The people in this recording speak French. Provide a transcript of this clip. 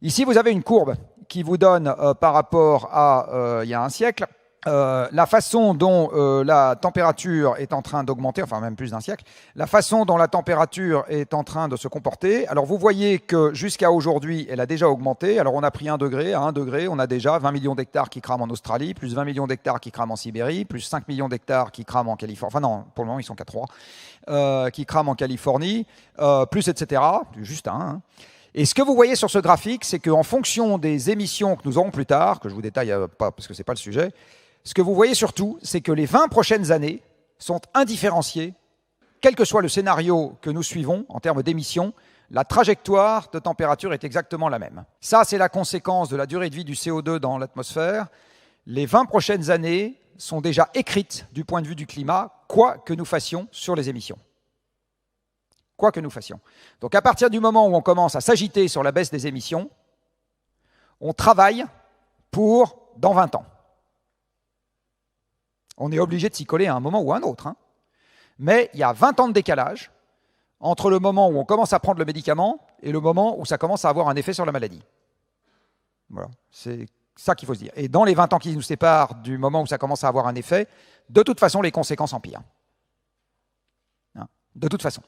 Ici, vous avez une courbe qui vous donne, par rapport à il y a un siècle, la façon dont la température est en train d'augmenter, enfin même plus d'un siècle, la façon dont la température est en train de se comporter. Alors vous voyez que jusqu'à aujourd'hui, elle a déjà augmenté. Alors on a pris 1 degré, à 1 degré, on a déjà 20 millions d'hectares qui crament en Australie, plus 20 millions d'hectares qui crament en Sibérie, plus 5 millions d'hectares qui crament en Californie, enfin non, pour le moment ils sont qu'à 3, qui crament en Californie, plus etc., juste un. Hein. Et ce que vous voyez sur ce graphique, c'est qu'en fonction des émissions que nous aurons plus tard, que je vous détaille pas parce que ce n'est pas le sujet, ce que vous voyez surtout, c'est que les 20 prochaines années sont indifférenciées, quel que soit le scénario que nous suivons en termes d'émissions, la trajectoire de température est exactement la même. Ça, c'est la conséquence de la durée de vie du CO2 dans l'atmosphère. Les 20 prochaines années sont déjà écrites du point de vue du climat, quoi que nous fassions sur les émissions. Quoi que nous fassions. Donc à partir du moment où on commence à s'agiter sur la baisse des émissions, on travaille pour dans 20 ans. On est obligé de s'y coller à un moment ou à un autre. Hein. Mais il y a 20 ans de décalage entre le moment où on commence à prendre le médicament et le moment où ça commence à avoir un effet sur la maladie. Voilà, c'est ça qu'il faut se dire. Et dans les 20 ans qui nous séparent du moment où ça commence à avoir un effet, de toute façon, les conséquences empirent. Hein. De toute façon.